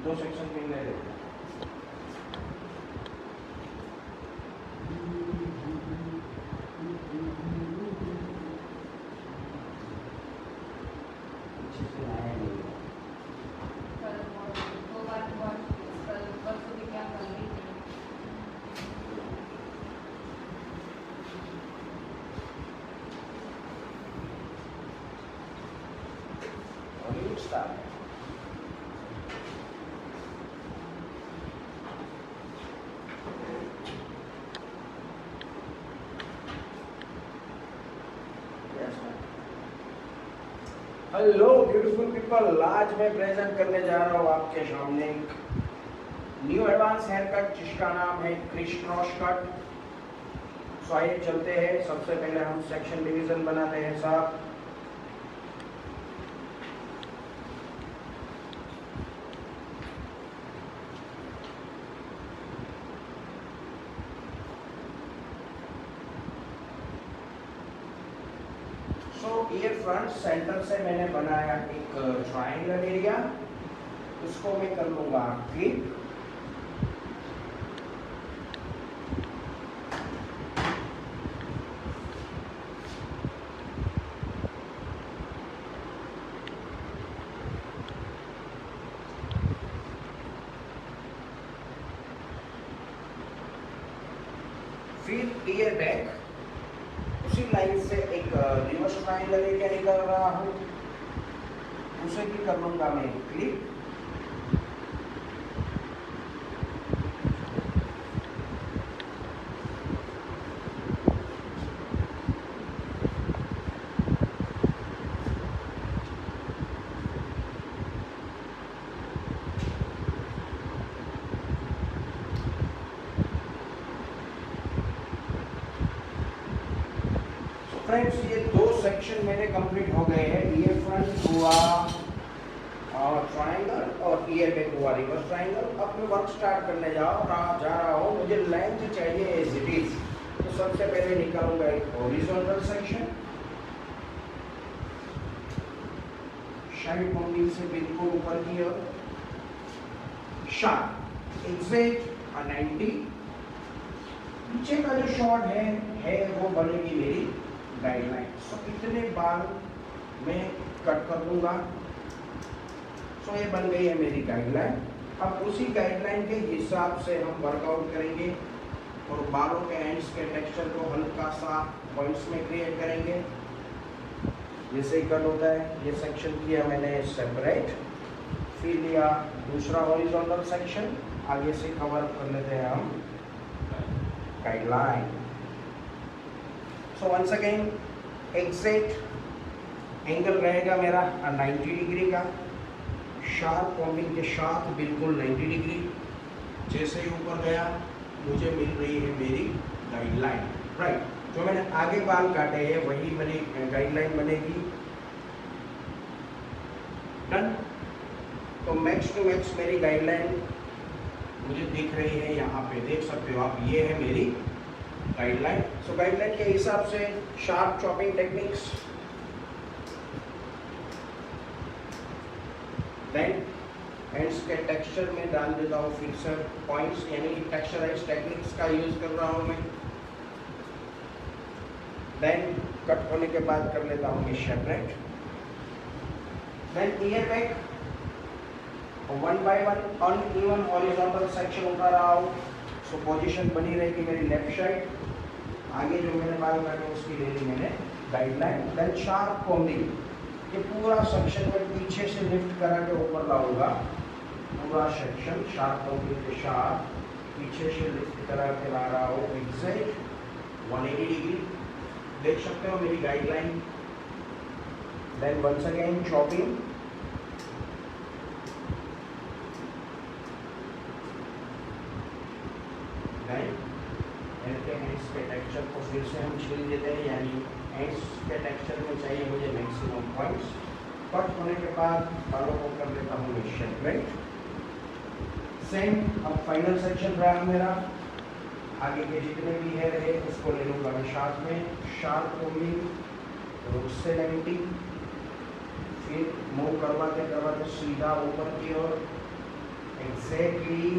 दो सेक्शन में ले लेते हैं। हेलो ब्यूटीफुल पीपल, आज मैं प्रेजेंट करने जा रहा हूँ आपके सामने एक न्यू एडवांस हेयर कट जिसका नाम है क्रिस क्रॉस कट। सो आइए चलते हैं। सबसे पहले हम सेक्शन डिवीजन बनाते हैं साहब। ये फ्रंट सेंटर से मैंने बनाया एक ट्रायंगल एरिया, उसको मैं कर लूंगा क्लिप। फिर ईयर बैक उसी लाइन से एक रिवर्स ट्रायंगल एरिया निकल रहा हूँ, उसे भी कर लूंगा मैं क्लिप। फ्रेंड्स, ये दो सेक्शन मेरे कंप्लीट हो गए हैं। ईयर फ्रंट हुआ और ट्रायंगल और ईयर बैक हुआ रिवर्स ट्रायंगल। अब मैं वर्क स्टार्ट करने जा रहा हूँ। मुझे लेंथ चाहिए एज इट इज, तो सबसे पहले निकालूंगा एक हॉरिजॉन्टल सेक्शन, साइड बाउंडिंग से बिल्कुल ऊपर की ओर, शार्प एग्जैक्ट 90। पीछे का जो शॉट है वो बनेगी मेरी गाइडलाइन। सो इतने बार मैं कट कर दूंगा। सो ये बन गई है मेरी गाइडलाइन। अब उसी गाइडलाइन के हिसाब से हम वर्कआउट करेंगे और बालों के एंड्स के टेक्सचर को हल्का सा पॉइंट्स में क्रिएट करेंगे। जैसे ही कट होता है, ये सेक्शन किया मैंने सेपरेट, फिर लिया दूसरा हॉरिजॉन्टल सेक्शन, आगे से कवर कर लेते हैं हम guideline. So once again exact angle रहेगा मेरा 90 डिग्री का, शार्प कॉम्बिंग के साथ बिल्कुल 90 डिग्री। जैसे ही ऊपर गया मुझे मिल रही है मेरी गाइडलाइन। राइट, जो मैंने आगे बाल काटे हैं वही मेरी गाइडलाइन बनेगी। डन। तो मैक्स टू मैक्स मेरी गाइडलाइन मुझे दिख रही है, यहाँ पे देख सकते हो आप, ये है मेरी गाइडलाइन। सो गाइडलाइन के हिसाब से sharp chopping techniques, then ends के टेक्सचर में डाल देता हूँ फिर से पॉइंट्स, यानी कि टेक्सचराइज टेक्निक्स का यूज कर रहा हूँ मैं। देन कट होने के बाद कर लेता हूँ ये separate. Then ear back 1 by 1 uneven horizontal section उठा रहा हूँ। सो पोजीशन बनी रहेगी मेरी लेफ्ट साइड। आगे जो मैंने बाल काटे उसकी ले ली मैंने गाइडलाइन। देन शार्प कॉम्बिंग, ये पूरा सेक्शन में पीछे से लिफ्ट करा के ऊपर लाऊंगा। पूरा सेक्शन शार्प कॉम्बिंग के साथ पीछे से लिफ्ट करा के ला रहा हूँ एग्जैक्ट 180 डिग्री। देख सकते हो मेरी guideline. Then once again chopping, ends के टेक्सचर को फिर से हम छील देते हैं, यानी एंड्स के टेक्सचर में चाहिए मुझे मैक्सिमम पॉइंट्स। कट होने के बाद बालों को कर देता हूँ मैं सेपरेट। सेम अब फाइनल सेक्शन रहा मेरा, आगे के जितने भी हेयर है उसको ले लूँगा मैं साथ में। शार्प कॉम्बिंग रूट से 90, फिर मूव करवाते करवाते सीधा ऊपर की ओर एग्जैक्टली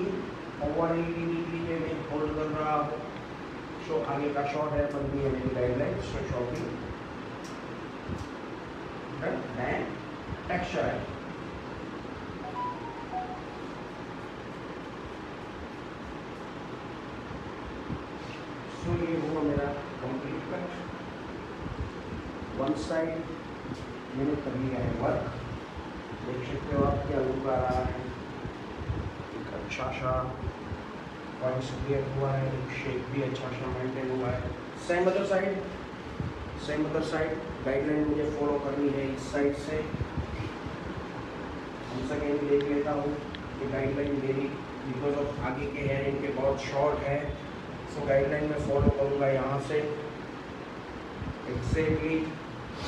180 डिग्री में मैं होल्ड कर रहा हूँ। सो आगे का शॉर्ट हेयर बन गई है मेरी guideline. So shopping and texture है। सो ये हुआ मेरा कंप्लीट कट। वन साइड मैंने कर लिया है वर्क। देख सकते हो आप क्या लुक आ रहा है। एक अच्छा सा पॉइंट्स क्लियर हुआ है, एक शेप भी अच्छा सा मेंटेन हुआ है। Same other side, same other side guideline मुझे फॉलो करनी है इस साइड से। हम सेकेंड देख लेता हूँ कि गाइडलाइन मेरी बिकॉज ऑफ आगे के हेयर इनके बहुत शॉर्ट है। सो गाइडलाइन में फॉलो करूँगा यहाँ से एग्जैक्टली,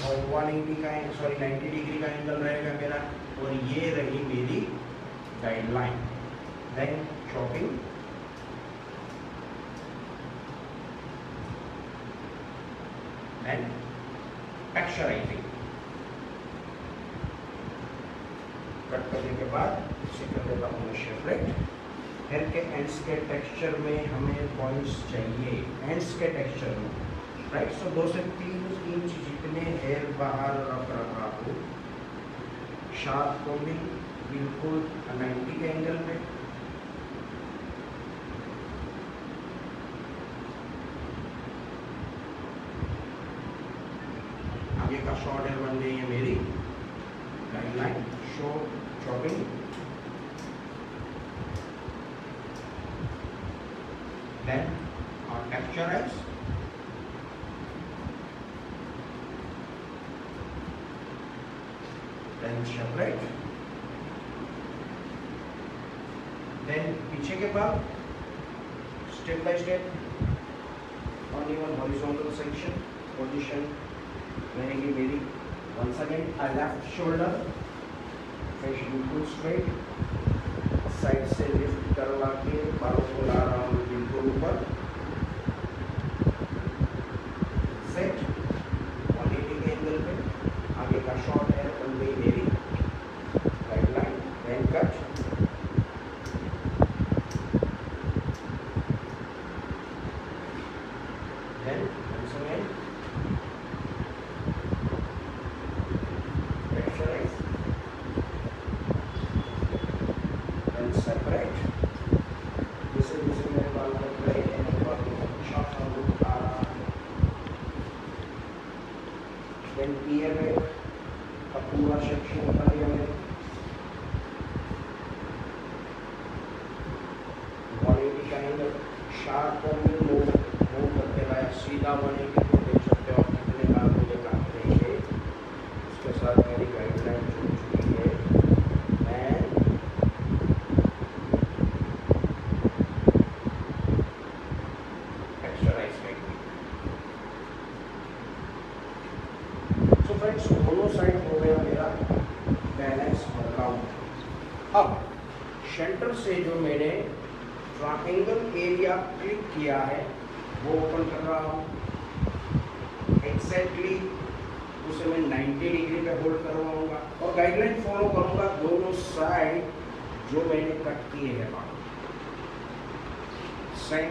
और 180 का 90 डिग्री का एंगल रहेगा मेरा, और ये रही मेरी guideline. Then chopping and texturising. Cut करने के बाद इसे कर देता हूँ मैं शेपलेट। हेयर के एंड्स के टेक्सचर में हमें पॉइंट्स चाहिए, एंड्स के टेक्सचर में, राइट। सो 2 से 3 इंच जितने हेयर बाहर रख रहा हूँ। शार्प कोम्बिंग बिल्कुल 90 के एंगल में। आगे का शॉर्ट हेयर बन गई है मेरी guideline. Show chopping then texturize, then separate, then पीछे के बाद step by step uneven horizontal section position रहेगी मेरी। once again left shoulder face बिल्कुल straight, साइड से लिफ्ट करवा के बालों को ला रहा हूँ बिल्कुल ऊपर। सेट 180 के एंगल पे। आगे का शॉर्ट हेयर बन गई मेरी guideline. Then cut, then once again texturize, then separate। जैसे जैसे मेरे बाल कट रहे हैं अच्छा सा लुक आ रहा है। देन ईयर का पूरा सेक्शन बन गया मेरे 180 का एंगल। शार्प कोम्बिंग मूव करते हुए सीधा 180 को देख सकते हो आप कितने बाल मुझे काटने हैं। उसके साथ मेरी गाइडलाइन जुड़ चुकी है। फ्रेंड्स दोनों साइड हो गया मेरा बैलेंस वर्कआउट। अब सेंटर से जो मैंने ट्रायंगल एरिया क्लिक किया है वो ओपन कर रहा हूँ। एग्जैक्टली उसे मैं 90 डिग्री पे होल्ड करवाऊंगा और गाइडलाइन फॉलो करूंगा दोनों साइड जो मैंने कट किए हैं बाल। सेम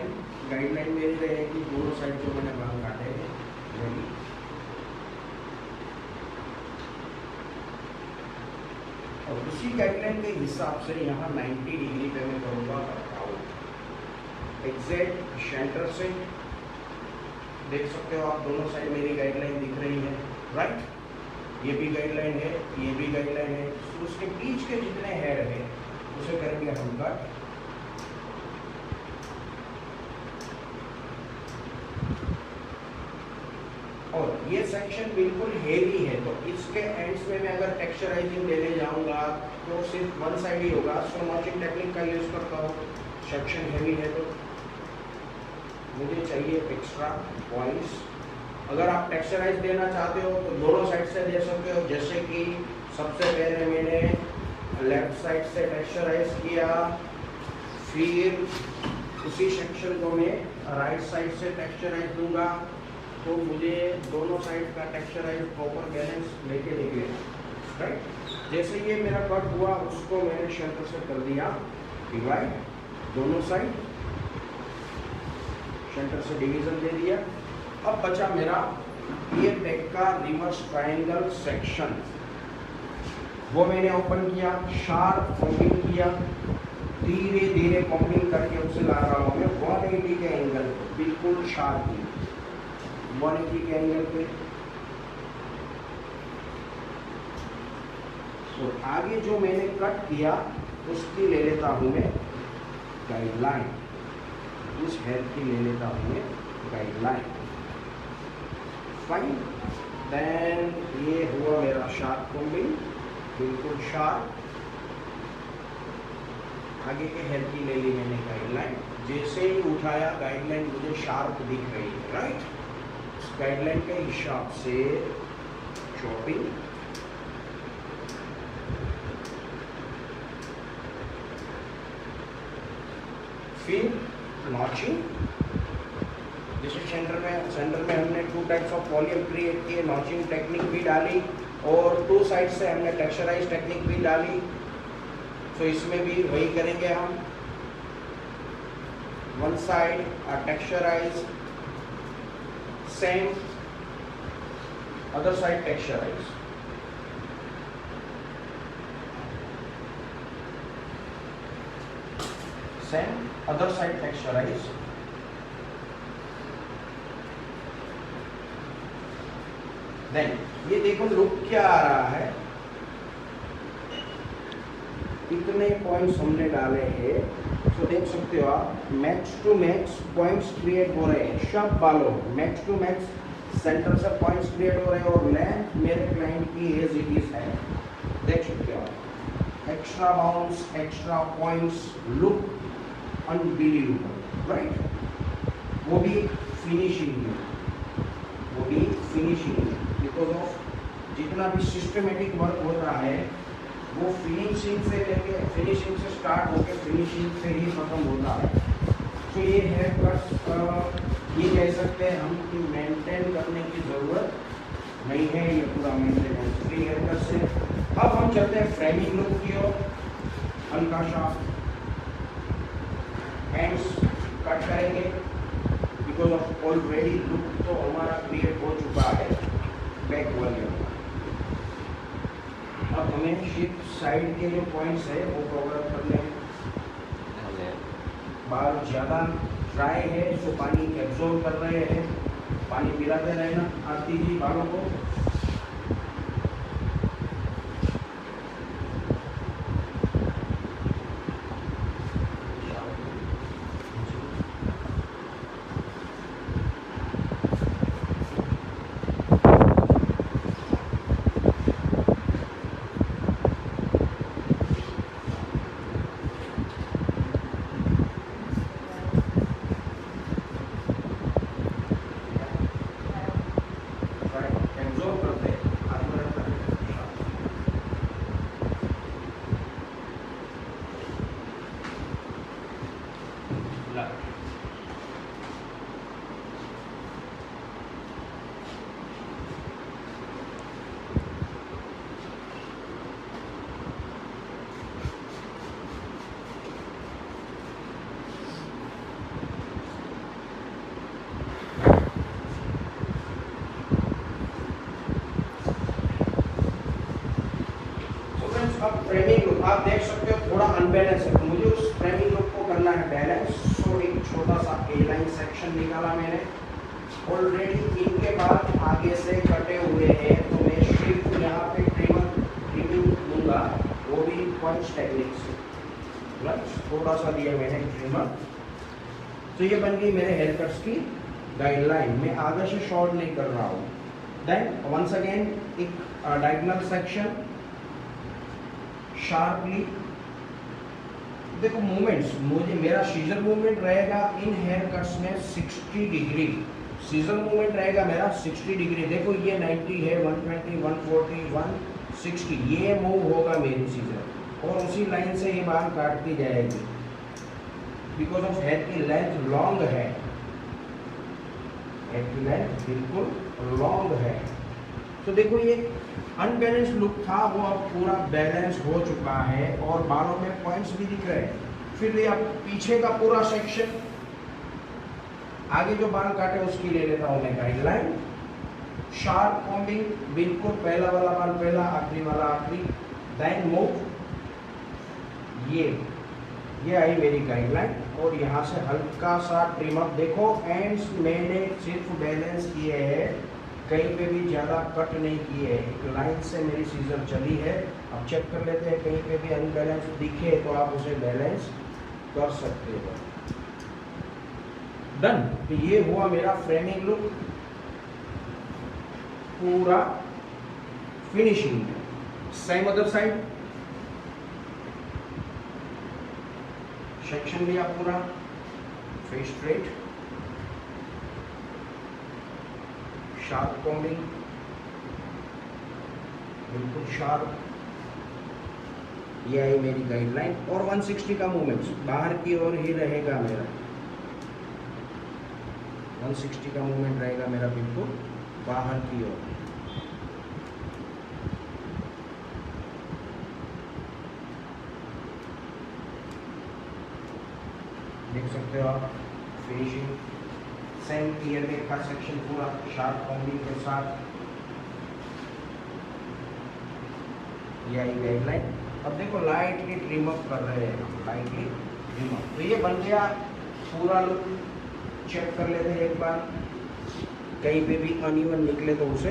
गाइडलाइन मेरी रहेगी दोनों साइड जो मैंने बाल काटे हैं वही। और उसी गाइडलाइन के हिसाब से यहाँ 90 डिग्री पे मैं करूँगा वर्कआउट। एग्जैक्ट सेंटर से देख सकते हो आप दोनों साइड मेरी गाइडलाइन दिख रही है, राइट। ये भी गाइडलाइन है, ये भी गाइडलाइन है। तो उसके बीच के जितने हेड है उसे करेंगे हम कट। और ये सेक्शन बिल्कुल हेवी है तो इसके एंड्स में मैं अगर टेक्सचराइजिंग देने जाऊंगा तो सिर्फ वन साइड ही होगा। स्लो नॉचिंग टेक्निक का यूज़ करता हूँ। सेक्शन हेवी है तो मुझे चाहिए एक्स्ट्रा पॉइंट्स। अगर आप टेक्सचराइज देना चाहते हो तो दोनों साइड से दे सकते हो। जैसे कि सबसे पहले मैंने लेफ्ट साइड से टेक्सचराइज किया, फिर उसी सेक्शन को मैं राइट साइड से टेक्सचराइज दूंगा तो मुझे दोनों साइड का टेक्सचराइज प्रॉपर बैलेंस लेके निकलेगा, राइट। जैसे ये मेरा कट हुआ उसको मैंने सेंटर से कर दिया डिवाइड, दोनों साइड सेंटर से डिवीजन दे दिया। अब बचा मेरा ईयर टैग का रिवर्स ट्रायंगल सेक्शन, वो मैंने ओपन किया, शार्प कॉम्बिंग किया, धीरे धीरे कॉम्बिंग करके उसे ला रहा हूँ मैं 180 के एंगल पे, बिल्कुल शार्प 180 के एंगल पे। तो आगे जो मैंने कट किया उसकी ले लेता हूँ मैं गाइडलाइन, उस हेयर की ले लेता हूँ मैं गाइडलाइन। फाइन, देन ये हुआ मेरा शार्प कॉम्बिंग, बिल्कुल शार्प। आगे के हेयर की ले ली मैंने गाइडलाइन, जैसे ही उठाया गाइडलाइन मुझे शार्प दिख रही है, राइट। इस गाइडलाइन के हिसाब से चॉपिंग, फिर नॉचिंग। जैसे सेंटर में हमने 2 टाइप्स ऑफ वॉल्यूम क्रिएट किए, नॉचिंग टेक्निक भी डाली और 2 साइड से हमने टेक्सचराइज टेक्निक भी डाली। तो इसमें भी वही करेंगे हम, 1 side texturise, same other side texturise. Same other side texturise. Then ये देखो लुक क्या आ रहा है, इतने पॉइंट्स हमने डाले हैं। तो देख सकते हो आप, max to max points create हो रहे हैं सब बालों, मैक्स टू मैक्स सेंटर से पॉइंट्स क्रिएट हो रहे हैं और लेंथ मेरे क्लाइंट की एज इट इज है, देख सकते हो आप। Extra bounce, extra points, look unbelievable, right. वो भी फिनिशिंग में, वो भी फिनिशिंग में, बिकॉज ऑफ जितना भी सिस्टमेटिक वर्क हो रहा है वो फिनिशिंग से लेके, फिनिशिंग से स्टार्ट होकर फिनिशिंग से ही खत्म होता है। तो ये हेयर कट्स ये कह सकते हैं हम कि मेंटेन करने की ज़रूरत नहीं है, ये पूरा मेंटेनेंस फ्री हेयर कट से। अब हम चलते हैं फ्रेमिंग लुक की ओर। हल्का सा हैंड्स कट करेंगे बिकॉज ऑफ ऑलरेडी लुक तो हमारा क्रिएट हो चुका है बैक वॉल्यूम। अब हमें शिफ्ट साइड के जो पॉइंट्स है वो कवर करने हैं। बाल ज़्यादा ड्राई है तो पानी एब्जॉर्ब कर रहे हैं, पानी पिलाते रहना आती जी बालों को। अब फ्रेमिंग लुक आप देख सकते हो थोड़ा अनबैलेंस है, तो मुझे उस फ्रेमिंग लुक को करना है बैलेंस। तो एक छोटा सा ए लाइन सेक्शन निकाला मैंने, ऑलरेडी इनके बाद आगे से कटे हुए हैं तो मैं शिफ्ट यहाँ पे ट्रिमिंग दूंगा, वो भी पंच टेक्निक से, प्लस थोड़ा सा दिया मैंने ट्रिमर। तो ये बन गई मेरे हेयर कट्स की गाइडलाइन। मैं आगे से शॉर्ट नहीं कर रहा हूँ। देन वंस अगेन एक डायगोनल सेक्शन शार्पली। देखो मूवमेंट्स, मुझे मेरा सीजर मूवमेंट रहेगा इन हेयर कट्स में 60 डिग्री, सीजर मूवमेंट रहेगा मेरा 60 डिग्री। देखो ये 90 है, 120, 140, 160, ये मूव होगा मेरी सीजर और उसी लाइन से ये बाल काटती जाएगी बिकॉज ऑफ हेयर की लेंथ लॉन्ग है, हेयर की लेंथ बिल्कुल लॉन्ग है। तो देखो ये अनबैलेंस लुक था वो अब पूरा बैलेंस हो चुका है और बालों में पॉइंट्स भी दिख रहे हैं। फिर लिया पीछे का पूरा सेक्शन, आगे जो बाल काटे उसकी ले लेता हूँ मैं गाइडलाइन। शार्प कॉम्बिंग, बिल्कुल पहला वाला बाल पहला, आखिरी वाला आखिरी, देन मूव, ये आई मेरी गाइडलाइन। और यहाँ से हल्का सा ट्रिम अप, देखो एंड्स मैंने सिर्फ बैलेंस किए हैं, कहीं पे भी ज़्यादा कट नहीं किए हैं, एक लाइन से मेरी सीजर चली है। अब चेक कर लेते हैं, कहीं पे भी अनबैलेंस दिखे तो आप उसे बैलेंस कर सकते हो। डन। तो ये हुआ मेरा फ्रेमिंग लुक पूरा finishing. Same other side, section लिया पूरा, फेस स्ट्रेट, शार्प कॉम्बिंग, बिल्कुल शार्प, ये आई मेरी गाइडलाइन। और 160 का मूवमेंट बाहर की ओर ही रहेगा मेरा, 160 का मूवमेंट रहेगा मेरा बिल्कुल बाहर की ओर। देख सकते हो आप फिनिशिंग, सेम ईयर में का सेक्शन पूरा शार्प कॉम्बिंग के साथ, ये आई गाइडलाइन। अब देखो लाइटली ट्रिम अप कर रहे हैं, लाइटली ट्रिम अप। तो ये बन गया पूरा लुक। चेक कर लेते हैं एक बार, कहीं पे भी अनइवन निकले तो उसे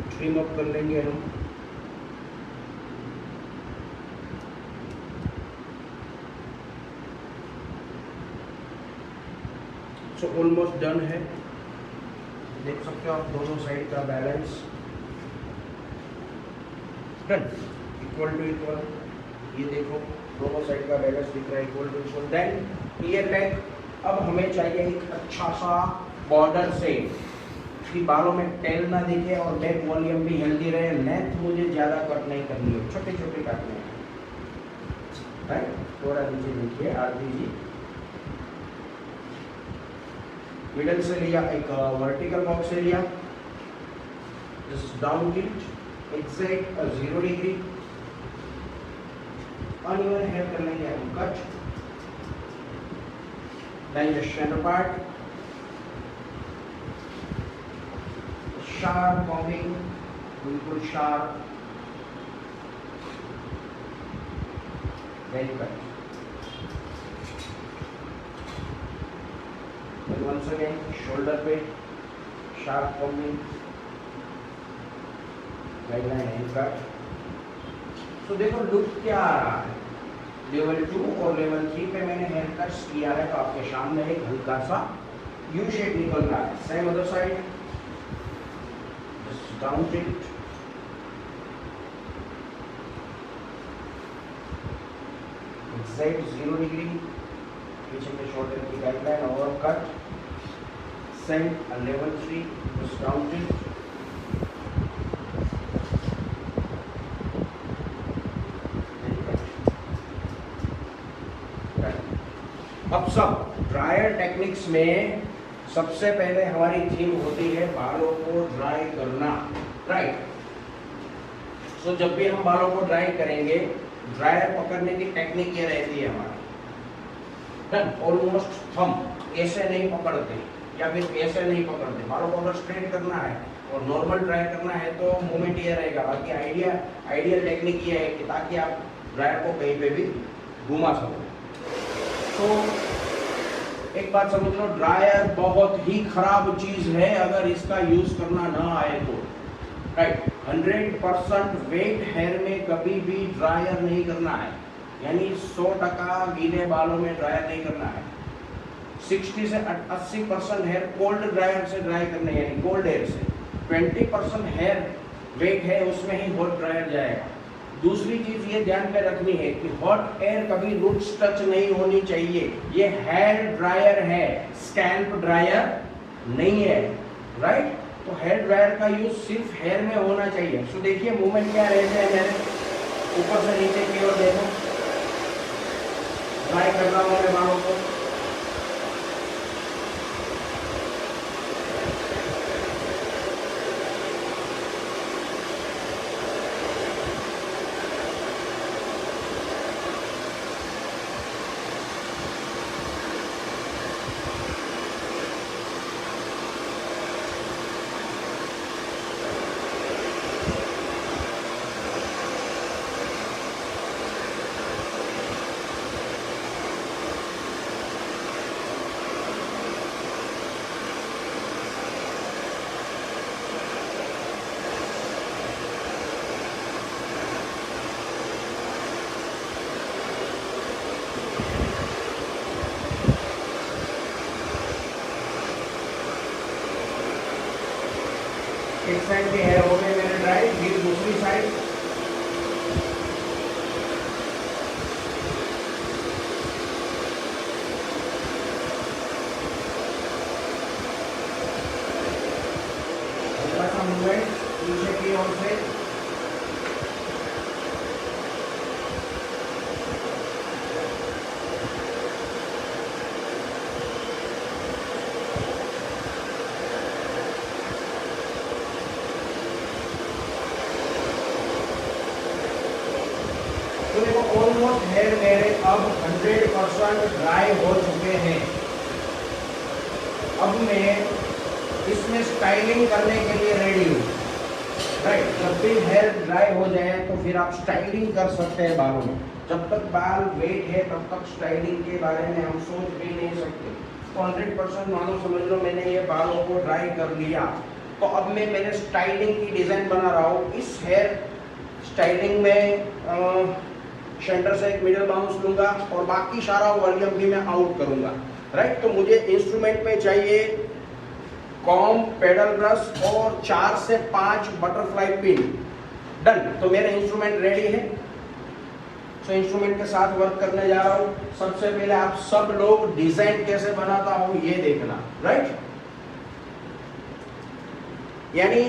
ट्रिम अप कर लेंगे हम। सो ऑलमोस्ट डन है, देख सकते हो आप दोनों साइड का balance done, equal to equal. ये देखो दोनों साइड का बैलेंस दिख रहा है equal to equal. Then ear back, अब हमें चाहिए एक अच्छा सा बॉर्डर से कि बालों में टेल ना दिखे और बैक वॉल्यूम भी हेल्दी रहे। लेंथ मुझे ज़्यादा कट नहीं करनी है, छोटे छोटे काटने हैं, राइट। थोड़ा नीचे देखिए आरती जी, मिडल से लिया, एक वर्टिकल बॉक्स से लिया, just down tilt exact 0 degree, uneven hair कर लेंगे हम cut. Then the centre part, sharp combing, बिल्कुल sharp, then cut. once again shoulder पे sharp combing, guideline and cut. तो देखो लुक क्या आ रहा है, लेवल 2 और लेवल 3 पे मैंने हेयर कट्स किया है, तो आपके सामने एक हल्का सा यू शेप निकल रहा है। Same other side, just down tilt, exact 0 degree, पीछे के शोल्डर की गाइडलाइन और cut. Same level 3, just down tilt, अब सब ड्रायर टेक्निक्स में सबसे पहले हमारी थीम होती है बालों को ड्राई करना, राइट। सो जब भी हम बालों को ड्राई करेंगे, ड्रायर पकड़ने की टेक्निक ये रहती है हमारी, ऑलमोस्ट थंब, ऐसे नहीं पकड़ते या फिर ऐसे नहीं पकड़ते। बालों को अगर स्ट्रेट करना है और नॉर्मल ड्राई करना है तो मूवमेंट ये रहेगा। बाकी आइडियल टेक्निक ये है कि ताकि आप ड्रायर को कहीं पे भी घुमा सको। तो एक बात समझ लो, ड्रायर बहुत ही खराब चीज है अगर इसका यूज करना ना आए तो, राइट। 100% वेट हेयर में कभी भी ड्रायर नहीं करना है, यानी 100% गीले बालों में ड्रायर नहीं करना है। 60 से 80% हेयर कोल्ड ड्रायर से ड्राई करने, यानी कोल्ड एयर से। 20% हेयर वेट है उसमें ही हॉट ड्रायर जाएगा। दूसरी चीज ये ध्यान में रखनी है कि हॉट एयर कभी रूट्स टच नहीं होनी चाहिए। ये हेयर ड्रायर है, स्कैल्प ड्रायर नहीं है, राइट। तो हेयर ड्रायर का यूज सिर्फ हेयर में होना चाहिए। सो देखिए मूवमेंट क्या रहते हैं मेरे, ऊपर से नीचे की ओर देखो, ड्राई कर रहा हूँ मेरे बालों को। एक साइड के हेयर हो गए मेरे ड्राई, फिर दूसरी साइड हल्का सा मूवमेंट पीछे की ओर से, तो देखो ऑलमोस्ट हेयर मेरे अब 100% ड्राई हो चुके हैं। अब मैं इसमें स्टाइलिंग करने के लिए रेडी हूँ, राइट। जब भी हेयर ड्राई हो जाए तो फिर आप स्टाइलिंग कर सकते हैं बालों में। जब तक बाल वेट है तब तक स्टाइलिंग के बारे में हम सोच भी नहीं सकते। तो 100% मानो समझ लो मैंने ये बालों को ड्राई कर लिया, तो अब मैं मेरे स्टाइलिंग की डिज़ाइन बना रहा हूँ। इस हेयर स्टाइलिंग में सेंटर से एक मिडल बाउंस लूंगा और बाकी सारा वॉल्यूम भी मैं आउट करूंगा, राइट। तो मुझे इंस्ट्रूमेंट में चाहिए कॉम्ब, पेडल ब्रश और 4 से 5 बटरफ्लाई पिन। डन। तो मेरा इंस्ट्रूमेंट रेडी है। तो इंस्ट्रूमेंट के साथ वर्क करने जा रहा हूँ। सबसे पहले आप सब लोग डिजाइन कैसे बनाता हूँ ये देखना, राइट। यानी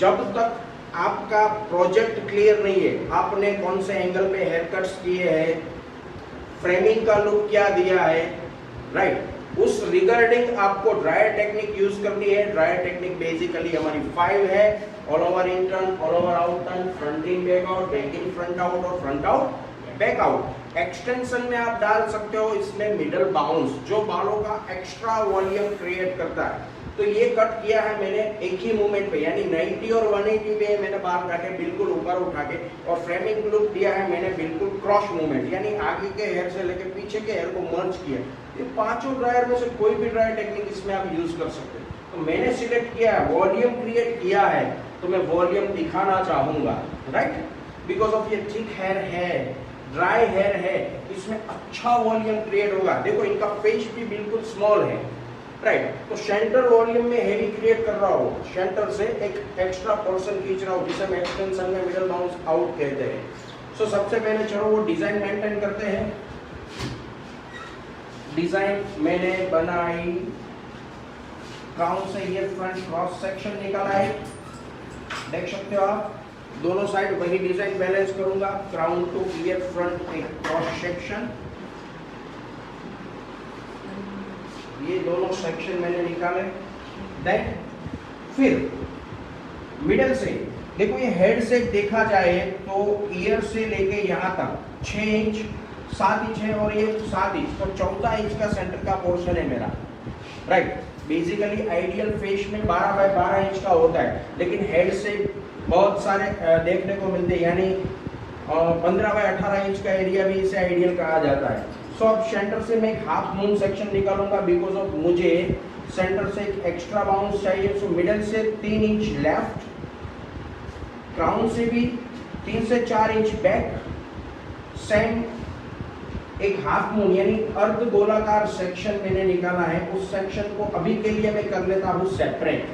जब तक आपका प्रोजेक्ट क्लियर नहीं है, आपने कौन से एंगल पे हेयर कट्स किए हैं, फ्रेमिंग का लुक क्या दिया है, राइट, उस रिगार्डिंग आपको ड्रायर टेक्निक यूज करनी है। ड्रायर टेक्निक बेसिकली हमारी 5 है, all over in turn, all over out turn, front in back out, back in front out और front out back out. Extension में आप डाल सकते हो इसमें मिडल बाउंस, जो बालों का एक्स्ट्रा वॉल्यूम क्रिएट करता है। तो ये कट किया है मैंने एक ही मूवमेंट पे, यानी 90 और 180 पे मैंने बाल काटे बिल्कुल ऊपर उठा के, और फ्रेमिंग लुक दिया है मैंने बिल्कुल क्रॉस मूवमेंट, यानी आगे के हेयर से लेके पीछे के हेयर को मर्ज किया। ये पांचों ड्रायर में से कोई भी ड्रायर टेक्निक इसमें आप यूज कर सकते हैं। तो मैंने सिलेक्ट किया है, वॉल्यूम क्रिएट किया है, तो मैं वॉल्यूम दिखाना चाहूंगा, राइट। बिकॉज ऑफ ये थिक हेयर है, ड्राई हेयर है, इसमें अच्छा वॉल्यूम क्रिएट होगा। देखो इनका फेस भी बिल्कुल स्मॉल है, राइट। तो सेंटर वॉल्यूम में हेवी क्रिएट कर रहा हूँ, सेंटर से एक एक्स्ट्रा पोर्शन खींच रहा हूँ, जिसे हम एक्सटेंशन में मिडल बाउंस आउट कहते हैं। सो सबसे पहले चलो वो डिजाइन मेंटेन करते हैं। डिजाइन मैंने बनाई, क्राउन से ये फ्रंट क्रॉस सेक्शन निकाला है, देख सकते हो आप। दोनों साइड वही डिजाइन बैलेंस करूंगा। क्राउन टू ईयर फ्रंट एक क्रॉस सेक्शन, ये दोनों सेक्शन मैंने निकाले। देन फिर मिडल से देखो, ये हेड से देखा जाए तो ईयर से लेके यहाँ तक 6 इंच 7 इंच है और ये 7 इंच, तो 14 इंच का सेंटर का पोर्शन है मेरा, राइट। बेसिकली आइडियल फेस में 12 बाय 12 इंच का होता है, लेकिन हेड से बहुत सारे देखने को मिलते हैं, यानी 15 बाय 18 इंच का एरिया भी इसे आइडियल कहा जाता है। सो अब सेंटर से मैं एक हाफ मून सेक्शन निकालूंगा, बिकॉज ऑफ मुझे सेंटर से एक एक्स्ट्रा बाउंस चाहिए। सो मिडल से 3 इंच लेफ्ट, क्राउन से भी 3 से 4 इंच बैक, सेम एक हाफ मून यानी अर्ध गोलाकार सेक्शन मैंने निकाला है। उस सेक्शन को अभी के लिए मैं कर लेता हूँ सेपरेट,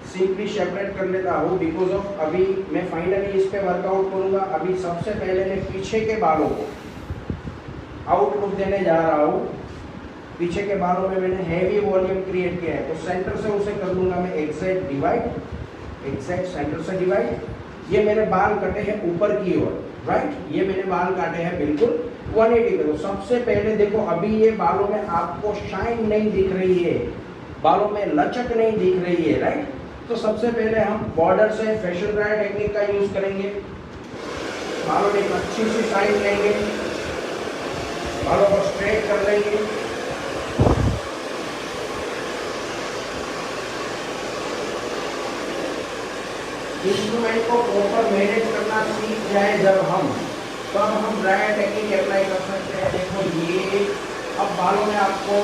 सिंपली सेपरेट कर लेता हूँ, बिकॉज ऑफ अभी मैं फाइनली इस पे वर्कआउट करूंगा। अभी सबसे पहले मैं पीछे के बालों को आउटलुक देने जा रहा हूँ। पीछे के बालों में मैंने हैवी वॉल्यूम क्रिएट किया है, तो सेंटर से उसे कर लूंगा मैं एग्जैक्ट डिवाइड, एग्जैक्ट सेंटर से डिवाइड। ये मेरे बाल कटे हैं ऊपर की ओर, राइट। ये मैंने बाल काटे हैं बिल्कुल 180 पे। तो सबसे पहले देखो, अभी ये बालों में आपको शाइन नहीं दिख रही है, बालों में लचक नहीं दिख रही है, राइट। तो सबसे पहले हम बॉर्डर से फेशियल ड्रायर टेक्निक का यूज करेंगे। बालों में एक अच्छी सी शाइन लेंगे, बालों को स्ट्रेट कर लेंगे। इंस्ट्रूमेंट को प्रॉपर मैनेज करना सीख जाए जब हम, तब हम ड्रायर टेक्निक अप्लाई कर सकते हैं। देखो ये अब बालों में आपको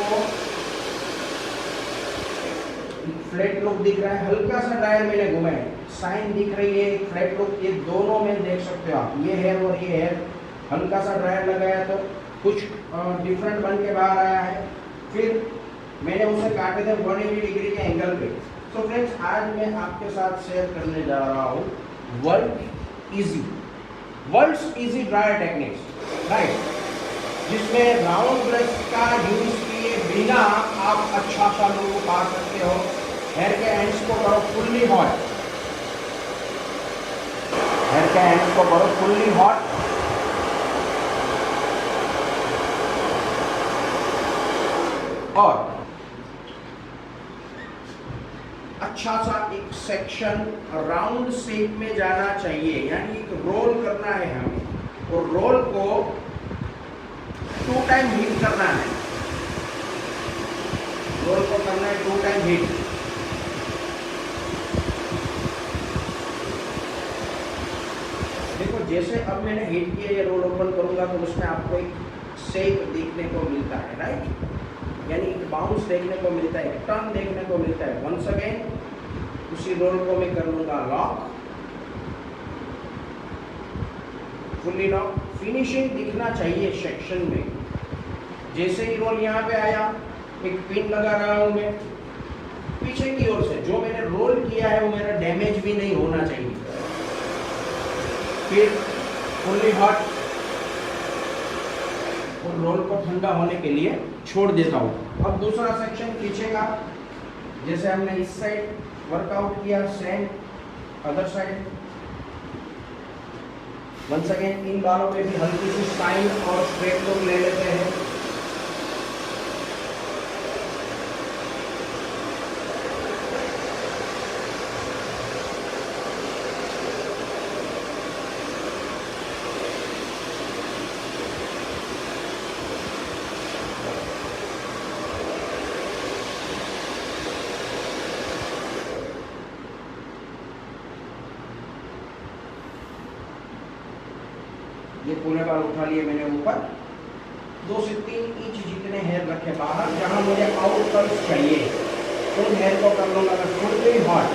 फ्लैट लुक दिख रहा है, हल्का सा ड्रायर मैंने घुमाया, साइन दिख रही है, फ्लैट लुक, ये दोनों में देख सकते हो आप। ये हेयर और ये हेयर, हल्का सा ड्रायर लगाया तो कुछ डिफरेंट बन के बाहर आया है। फिर मैंने उसे काटे थे 180 डिग्री के एंगल पे। तो फ्रेंड्स आज मैं आपके साथ शेयर करने जा रहा हूँ world's easy dryer techniques, right, जिसमें राउंड ब्रश का यूज किए बिना आप अच्छा सा लोगो काट सकते हो। हेयर के एंड्स को करो फुल्ली हॉट, हेयर के एंड्स को करो फुल्ली हॉट, और अच्छा सा एक सेक्शन राउंड शेप में जाना चाहिए, यानी एक रोल करना है हमें, और रोल को 2 टाइम हीट करना है, रोल को करना है 2 टाइम हीट। देखो जैसे अब मैंने हीट किया, ये रोल ओपन करूंगा तो उसमें आपको एक शेप देखने को मिलता है, राइट, यानी एक बाउंस देखने को मिलता है, एक टर्न देखने को मिलता है। वंस अगेन उसी रोल को मैं कर लूंगा लॉक, फुल्ली लॉक। फिनिशिंग दिखना चाहिए सेक्शन में। जैसे ही रोल यहाँ पे आया, एक पिन लगा रहा हूं मैं पीछे की ओर से, जो मैंने रोल किया है वो मेरा डैमेज भी नहीं होना चाहिए। फिर फुल्ली हॉट, और रोल को ठंडा होने के लिए छोड़ देता हूँ। अब दूसरा सेक्शन पीछे का, जैसे हमने इस साइड वर्कआउट किया, same other side. Once again इन बालों में भी हल्की सी साइन और स्ट्रेट लुक ले लेते हैं। ये पूरे बाल उठा लिए मैंने ऊपर, 2 से 3 इंच जितने हेयर रखे बाहर, जहां मुझे आउट कर्ल्स चाहिए उन हेयर को कर लूंगा मैं फुल्ली हॉट।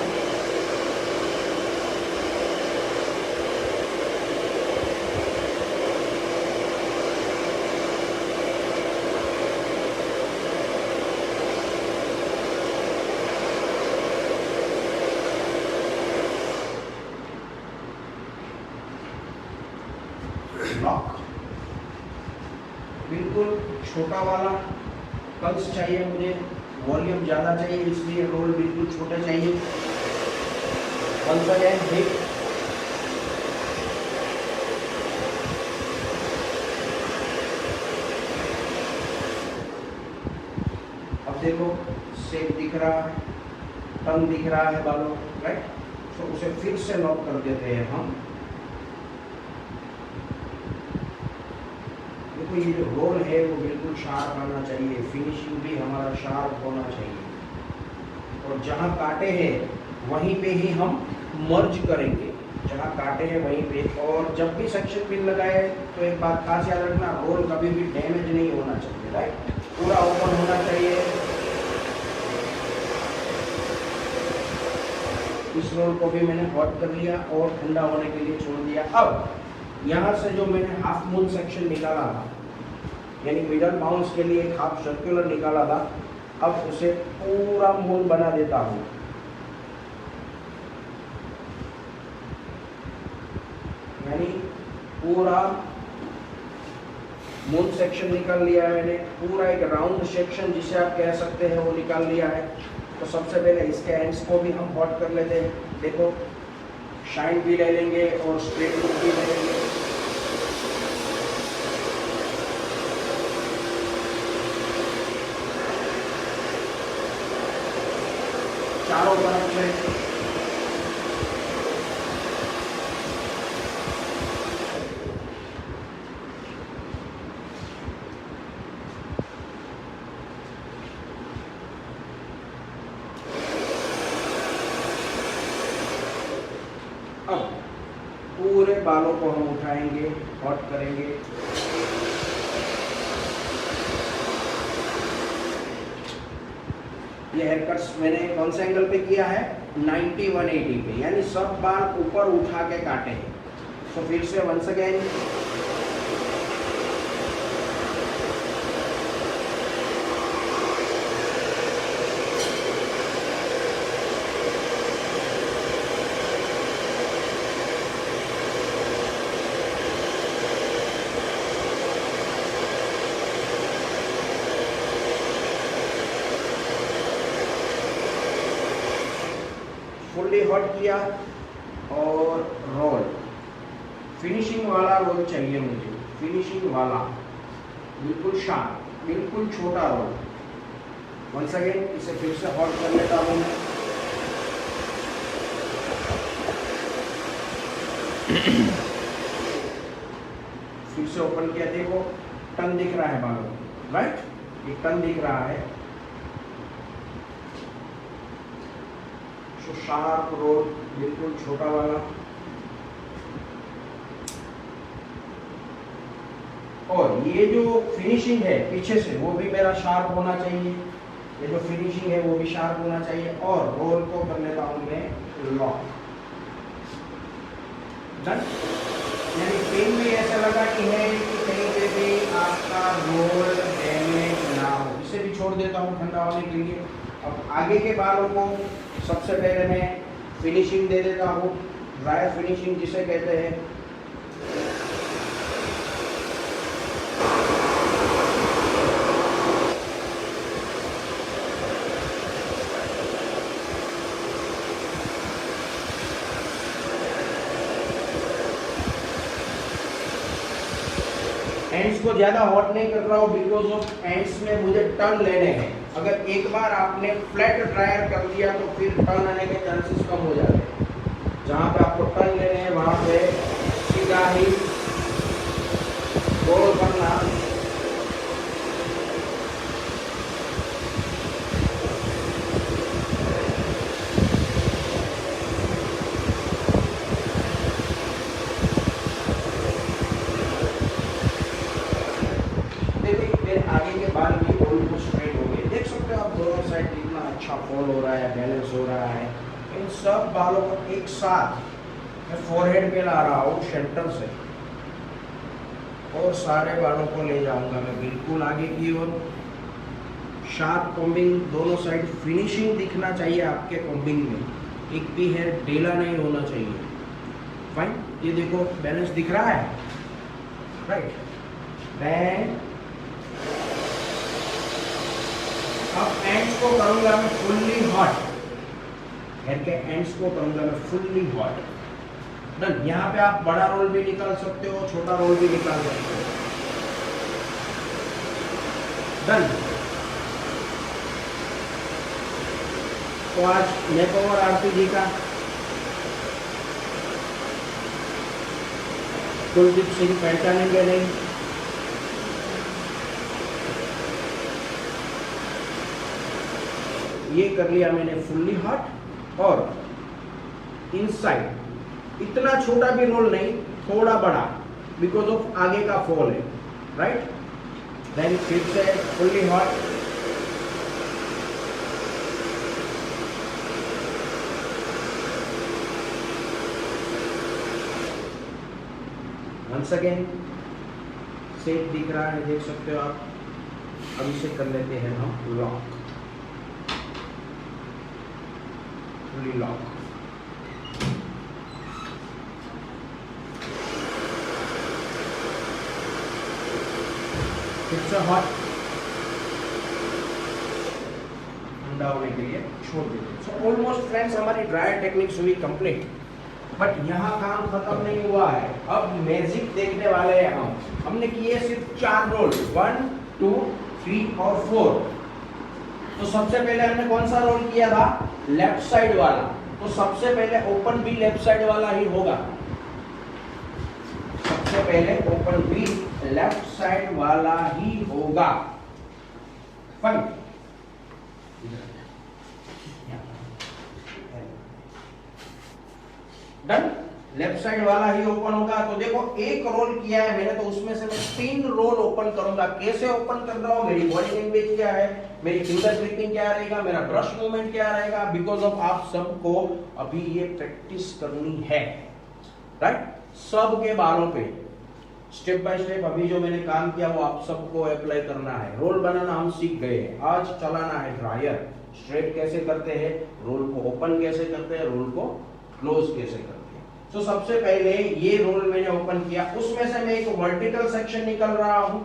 लॉक, बिल्कुल छोटा वाला कर्ल्स चाहिए मुझे, वॉल्यूम ज़्यादा चाहिए, इसलिए रोल बिल्कुल छोटे चाहिए। वंस अगेन हिट, अब देखो शेप दिख रहा है, टंग दिख रहा है बालों, राइट, तो उसे फिर से लॉक कर देते हैं हम। देखो ये जो रोल है वो बिल्कुल शार्प आना चाहिए, फिनिशिंग भी हमारा शार्प होना चाहिए, और जहाँ काटे हैं वहीं पे ही हम मर्ज करेंगे, जहाँ काटे हैं वहीं पे। और जब भी सेक्शन पिन लगाए तो एक बात खास याद रखना, रोल कभी भी डैमेज नहीं होना चाहिए, राइट, पूरा ओपन होना चाहिए। इस रोल को भी मैंने हॉट कर लिया और ठंडा होने के लिए छोड़ दिया। अब यहाँ से जो मैंने हाफ मून सेक्शन निकाला था, यानी मिडल बाउंस के लिए एक हाफ सर्कुलर निकाला था, अब उसे पूरा मून बना देता हूँ। यानी पूरा मून सेक्शन निकाल लिया है मैंने, पूरा एक राउंड सेक्शन जिसे आप कह सकते हैं वो निकाल लिया है। तो सबसे पहले इसके एंड्स को भी हम हॉट कर लेते हैं। देखो शाइन भी ले लेंगे और स्ट्रेट लुक भी ले लेंगे। चारों तरफ से अब पूरे बालों को हम उठाएंगे, हॉट करेंगे। ये हेयर कट्स मैंने कौन से एंगल पे किया है, 90-180 पे, यानी सब बाल ऊपर उठा के काटे हैं। तो फिर से वंस अगेन फुल्ली हॉट किया और रोल, फिनिशिंग वाला रोल चाहिए मुझे, फिनिशिंग वाला, बिल्कुल शार्प, बिल्कुल छोटा रोल। वंस अगेन इसे फिर से हॉट कर लेता हूँ मैं। फिर से ओपन किया, देखो टन दिख रहा है बालों, राइट, एक टन दिख रहा है। सो शार्प रोल, बिल्कुल छोटा वाला, और ये जो फिनिशिंग है पीछे से वो भी मेरा शार्प होना चाहिए, ये जो फिनिशिंग है वो भी शार्प होना चाहिए। और रोल को कर लेता हूँ मैं लॉक, डन। यानी पेन में ऐसा लगा कि है कि कहीं पे भी आपका रोल डैमेज ना हो, इसे भी छोड़ देता हूँ ठंडा होने के लिए। अब आगे के बालों को सबसे पहले मैं फिनिशिंग दे देता हूँ, ड्राई फिनिशिंग जिसे कहते हैं। एंड्स को ज्यादा हॉट नहीं कर रहा हूँ बिकॉज ऑफ एंड्स में मुझे टर्न लेने हैं। अगर एक बार आपने फ्लैट ड्रायर कर दिया तो फिर टर्न आने के चांसेस कम हो जाते हैं। जहाँ पे आपको टर्न लेने हैं वहाँ पे सीधा ही रोल करना, आगे के बाल भी ऑलमोस्ट स्ट्रेट हो गए। देख सकते हो आप दोनों साइड कितना अच्छा फॉल हो रहा है, बैलेंस हो रहा है। इन सब बालों को एक साथ मैं फोरहेड पे ला रहा हूँ सेंटर से, और सारे बालों को ले जाऊंगा मैं बिल्कुल आगे की ओर। शार्प कॉम्बिंग, दोनों साइड फिनिशिंग दिखना चाहिए आपके कॉम्बिंग में, एक भी हेयर ढीला नहीं होना चाहिए। फाइन, ये देखो बैलेंस दिख रहा है, राइट। देन अब एंड्स को करूंगा मैं फुल्ली हॉट, हेयर के एंड्स को करूंगा मैं फुल्ली हॉट। डन। यहाँ पे आप बड़ा रोल भी निकाल सकते हो, छोटा रोल भी निकाल सकते हो। डन। तो आज मेकओवर आरती जी का कुलदीप सिंह पहचानेंगे नहीं, ये कर लिया मैंने फुल्ली हॉट। और इनसाइड इतना छोटा भी रोल नहीं, थोड़ा बड़ा, बिकॉज ऑफ आगे का फॉल है, राइट। देन फिर से fully hot, once again set दिख रहा है, देख सकते हो आप। अब इसे कर लेते हैं हम लॉक, फुल्ली लॉक। फिर से हॉट, ठंडा होने के लिए छोड़ देते। सो ऑलमोस्ट फ्रेंड्स हमारी ड्रायर टेक्निक्स हुई कंप्लीट, बट यहाँ काम खत्म नहीं हुआ है। अब मैजिक देखने वाले हैं हम। हमने किए सिर्फ 4 रोल, 1, 2, 3 और 4। तो सबसे पहले हमने कौन सा रोल किया था? लेफ्ट साइड वाला। तो सबसे पहले ओपन भी लेफ्ट साइड वाला ही होगा। सबसे पहले ओपन भी लेफ्ट साइड वाला ही होगा। फाइन। डन। लेफ्ट साइड वाला ही ओपन होगा। तो देखो एक रोल किया है मैंने, तो उसमें से मैं 3 रोल ओपन करूंगा। कैसे ओपन कर रहा हूं, मेरी बॉडी लैंग्वेज क्या है, मेरी फिंगर ग्रिपिंग क्या रहेगा, मेरा ब्रश मूवमेंट क्या रहेगा, बिकॉज ऑफ आप सबको अभी ये प्रैक्टिस करनी है, राइट। सबके बालों पे स्टेप बाय स्टेप अभी जो मैंने काम किया वो आप सबको अप्लाई करना है। रोल बनाना हम सीख गए, आज चलाना है ड्रायर। स्ट्रेट कैसे करते हैं, रोल को ओपन कैसे करते हैं, रोल को क्लोज कैसे करते हैं। तो सबसे पहले ये रोल मैंने ओपन किया, उसमें से मैं एक वर्टिकल सेक्शन निकल रहा हूं।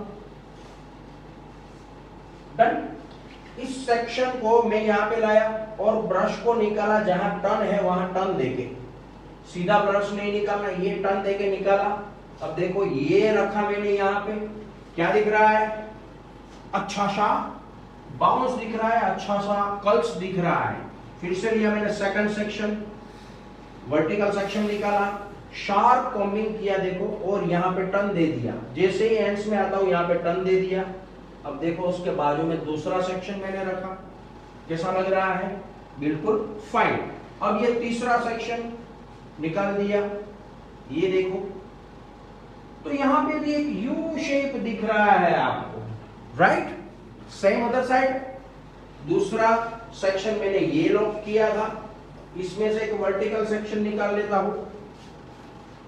डन। इस सेक्शन को मैं यहाँ पे लाया और ब्रश को निकाला, जहां टर्न है वहां टर्न देके, सीधा ब्रश नहीं निकालना, ये टर्न देके निकाला। अब देखो ये रखा मैंने यहाँ पे, क्या दिख रहा है, अच्छा सा बाउंस दिख रहा है, अच्छा सा कल्स दिख रहा है। फिर से लिया मैंने सेकंड सेक्शन, वर्टिकल सेक्शन निकाला, शार्प कॉम्बिंग किया देखो, और यहाँ पे टर्न दे दिया, जैसे ही एंड्स में आता हूं यहाँ पे टर्न दे दिया। अब देखो उसके बाजू में दूसरा सेक्शन मैंने रखा, कैसा लग रहा है, बिल्कुल फाइन। अब ये तीसरा सेक्शन निकाल दिया, ये देखो, तो यहां पे भी एक यू शेप दिख रहा है आपको, राइट। सेम अदर साइड, दूसरा सेक्शन मैंने ये लॉक किया था, इसमें से एक वर्टिकल सेक्शन निकाल लेता हूं,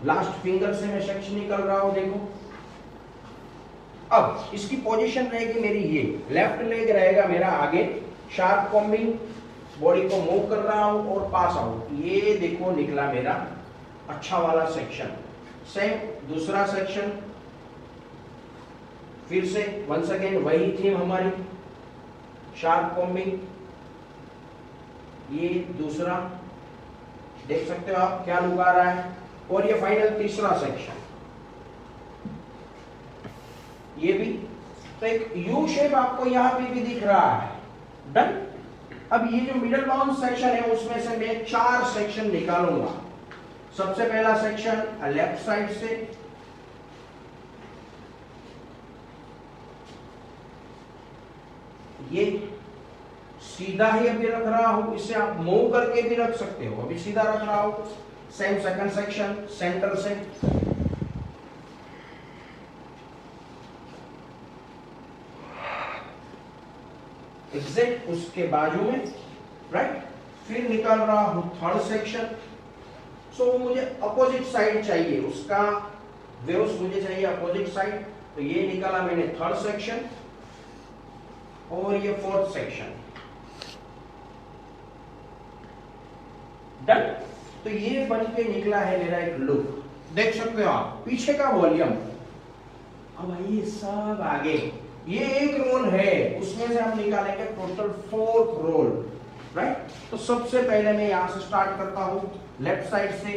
लास्ट फिंगर से मैं सेक्शन निकाल रहा हूं, देखो। अब इसकी पोजीशन रहेगी मेरी ये, लेफ्ट लेग रहेगा मेरा आगे, शार्प कॉम्बिंग, बॉडी को मूव कर रहा हूं और पास आउट, ये देखो निकला मेरा अच्छा वाला सेक्शन। सेम दूसरा सेक्शन, फिर से वंस अगेन वही थीम हमारी, शार्प कॉम्बिंग, ये दूसरा, देख सकते हो आप क्या लुक आ रहा है, और ये फाइनल तीसरा सेक्शन, ये भी। तो एक यू शेप आपको यहां पे भी दिख रहा है, डन। अब ये जो मिडल बाउंस सेक्शन है उसमें से मैं 4 सेक्शन निकालूंगा। सबसे पहला सेक्शन लेफ्ट साइड से, ये सीधा ही अभी रख रहा हूं, इसे आप मूव करके भी रख सकते हो, अभी सीधा रख रहा हूं। सेम सेकंड सेक्शन सेंटर से, एग्जैक्ट उसके बाजू में, राइट। फिर निकाल रहा हूं थर्ड सेक्शन, सो मुझे अपोजिट साइड चाहिए, उसका वेव्स मुझे चाहिए अपोजिट साइड, तो ये निकाला मैंने थर्ड सेक्शन, और ये फोर्थ सेक्शन, डन। तो ये बन के निकला है मेरा एक लुक, देख सकते हो आप, पीछे का वॉल्यूम। अब आइए सब आगे, ये एक रोल है, उसमें से हम निकालेंगे टोटल 4 रोल, राइट। तो सबसे पहले मैं यहां से स्टार्ट करता हूं, लेफ्ट साइड से।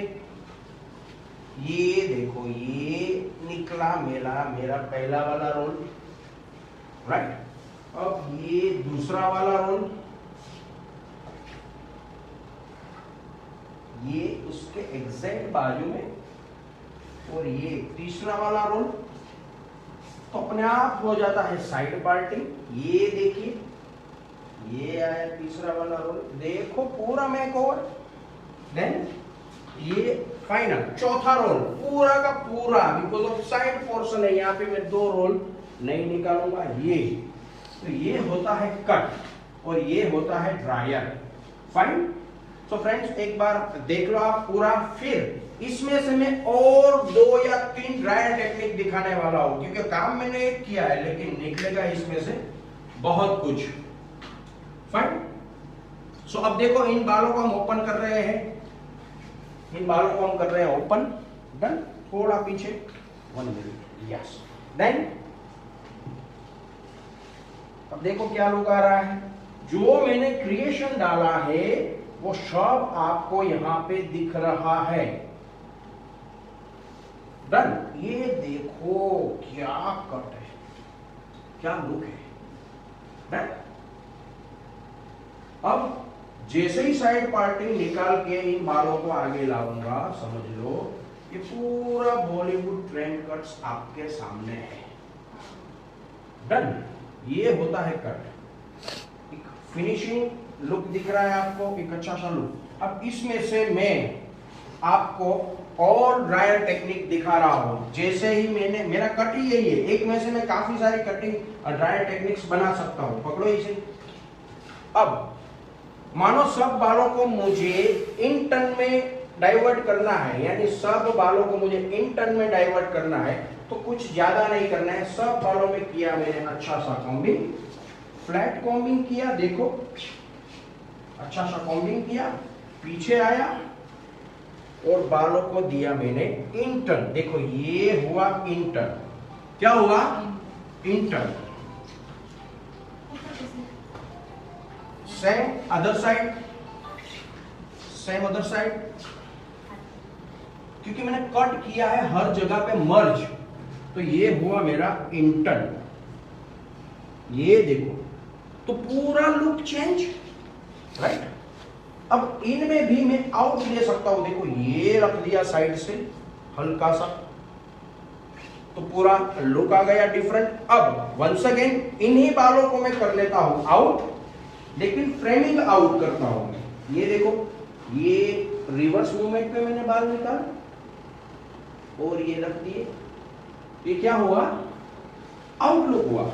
ये देखो ये निकला मेरा पहला वाला रोल, राइट। अब ये दूसरा वाला रोल, ये उसके एग्जैक्ट बाजू में, और ये तीसरा वाला रोल। तो अपने आप हो जाता है साइड पार्टिंग, ये देखिए, ये आया तीसरा वाला रोल, देखो पूरा मेकओवर। देन ये फाइनल चौथा रोल, पूरा का पूरा, बिकॉज ऑफ साइड पोर्शन है, यहाँ पे मैं 2 रोल नहीं निकालूंगा, ये। तो ये होता है कट, और ये होता है ड्रायर, फाइन। सो फ्रेंड्स एक बार देख लो आप पूरा, फिर इसमें से मैं और 2 या 3 ड्रायर टेक्निक दिखाने वाला हूं, क्योंकि काम मैंने एक किया है लेकिन निकलेगा इसमें से बहुत कुछ, फाइन। सो अब देखो इन बालों को हम ओपन कर रहे हैं, इन बालों को हम कर रहे हैं ओपन, डन। थोड़ा पीछे, 1 मिनट, यस। देन अब देखो क्या लुक आ रहा है, जो मैंने क्रिएशन डाला है वो सब आपको यहां पे दिख रहा है, डन। ये देखो क्या कट है, क्या लुक है, डन। अब जैसे ही साइड पार्टिंग निकाल के इन बालों को आगे लाऊंगा, समझ लो ये पूरा बॉलीवुड ट्रेंड कट्स आपके सामने है, डन। ये होता है कट, एक फिनिशिंग लुक दिख रहा है आपको, एक अच्छा सा लुक। अब इसमें से मैं आपको और ड्रायर टेक्निक दिखा रहा हूं, जैसे ही मैंने, मेरा कट ही यही है, एक में से मैं काफी सारी कटिंग और ड्रायर टेक्निक्स बना सकता हूं, पकड़ो इसे। अब मानो सब बालों को मुझे इन टर्न में डाइवर्ट करना है, यानी सब बालों को मुझे इन टर्न में डाइवर्ट करना है, तो कुछ ज्यादा नहीं करना है। सब बालों में किया मैंने अच्छा सा कॉम्बिंग, फ्लैट कॉम्बिंग किया, देखो अच्छा सा कॉम्बिंग किया, पीछे आया और बालों को दिया मैंने इन टर्न, देखो ये हुआ इन टर्न, क्या हुआ in turn, same other side, same other side. क्योंकि मैंने कट किया है हर जगह पे मर्ज, तो ये हुआ मेरा इंटर्न। ये देखो तो पूरा लुक चेंज, राइट। अब इनमें भी मैं आउट ले सकता हूं, देखो ये रख दिया साइड से हल्का सा, तो पूरा लुक आ गया डिफरेंट। अब वंस अगेन इन्हीं बालों को मैं कर लेता हूं आउट, लेकिन फ्रेमिंग आउट करता हूं मैं। ये देखो ये रिवर्स मूवमेंट पे मैंने बाल निकाला और ये रख दिए, ये क्या हुआ, आउटलुक हुआ।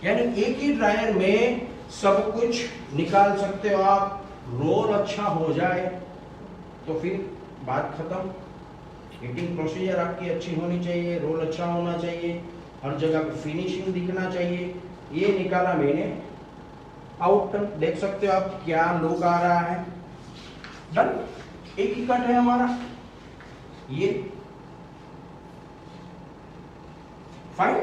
यानी एक ही ड्रायर में सब कुछ निकाल सकते हो आप। रोल अच्छा हो जाए तो फिर बात खत्म। हिटिंग प्रोसीजर आपकी अच्छी होनी चाहिए, रोल अच्छा होना चाहिए, हर जगह पे फिनिशिंग दिखना चाहिए। ये निकाला मैंने आउट, देख सकते हो आप क्या लुक आ रहा है। डन, एक ही कट है हमारा ये, फाइन।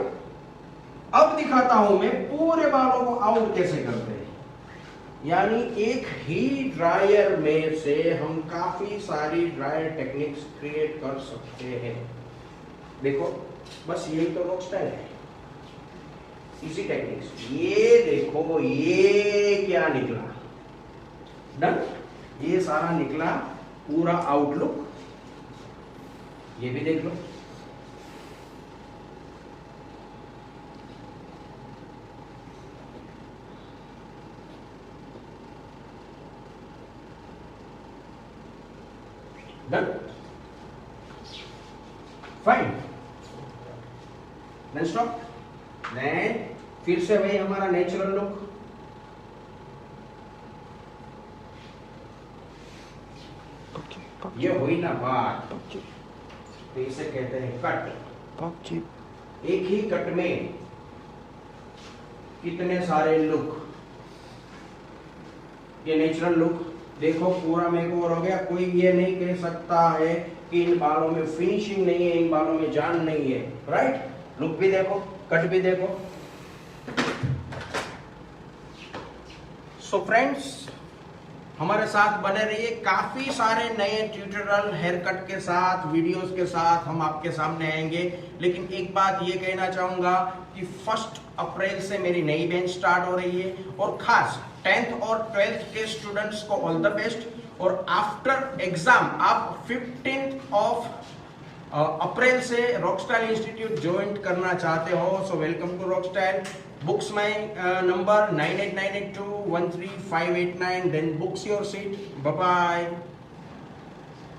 अब दिखाता हूं मैं पूरे बालों को आउट कैसे करते हैं। यानी एक ही ड्रायर में से हम काफी सारी ड्रायर टेक्निक्स क्रिएट कर सकते हैं। देखो बस यही तो रॉक स्टाइल है, इसी टेक्निक्स। ये देखो ये क्या निकला, डन, ये सारा निकला पूरा आउटलुक। ये भी देख लो, done, fine. Then stop, then फिर से वही हमारा नेचुरल लुक। ये हुई ना बात, तो इसे कहते हैं कट। एक ही कट में कितने सारे लुक। ये नेचुरल लुक देखो पूरा मेकओवर हो गया। कोई ये नहीं कह सकता है कि इन बालों में फिनिशिंग नहीं है, इन बालों में जान नहीं है, राइट। लुक भी देखो, कट भी देखो। सो फ्रेंड्स, हमारे साथ बने रहिए। काफी सारे नए ट्यूटोरियल हेयर कट के साथ, वीडियोस के साथ हम आपके सामने आएंगे। लेकिन एक बात ये कहना चाहूंगा कि 1 अप्रैल से मेरी नई बैच स्टार्ट हो रही है, और खास 10th और 12th के स्टूडेंट्स को ऑल द बेस्ट। और आफ्टर एग्जाम आप 15 अप्रैल से रॉकस्टाइल इंस्टीट्यूट ज्वाइन करना चाहते हो, so welcome to rockstyle. Books my number 98982135589, then books your seat. Bye bye.